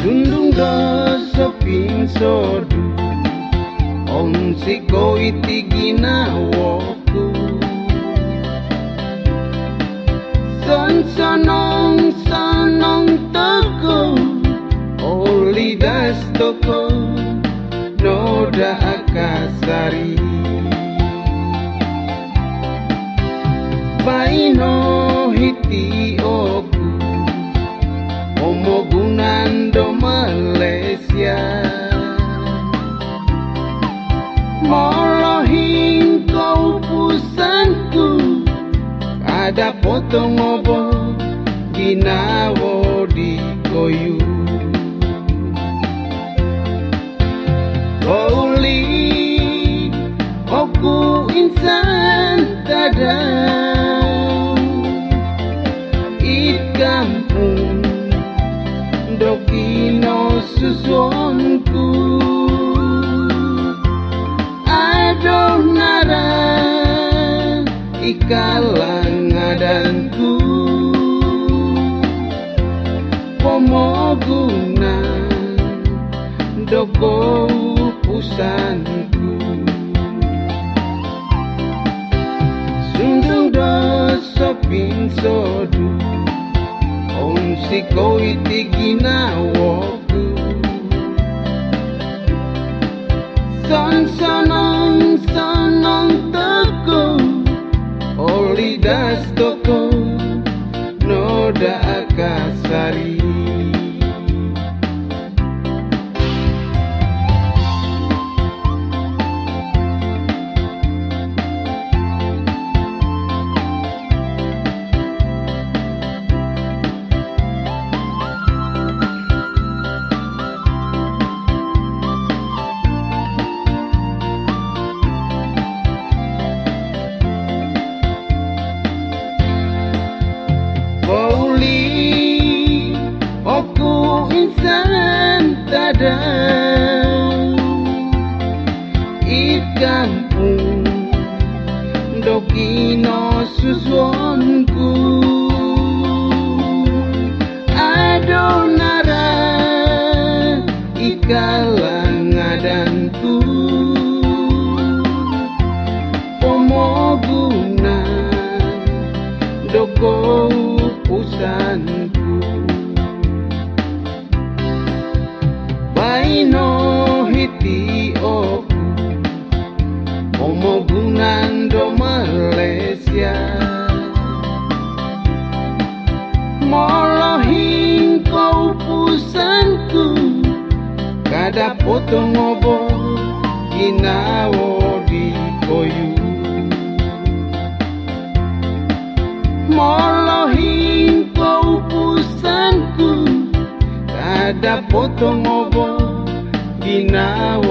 Sundung doso pinsodu Onsiko itigina woku Sonong toko Olidas toko Noda akasari Baino hiti oku Omogunando Malaysia Molohin kau pusanku Ada potong obo Ginawo di koyu Koli Oku insan tada It kampung Dokino susuonku Adonara Ikalang adanku Pomoguna Doko pusanku Sundung doso pinsodu Onsiko itigina woku Sonong toko Olidas toko Noda akasari Oku insan tada It kampung Dokino susuonku Adonara Ikalang adanku Pomoguna Doko pusanku Baino hiti oku Omogunando Malaysia Molohin kau pusanku Kada potong obo Ginawo di koyu Molohin kau pusanku Ada potong obo Ginawo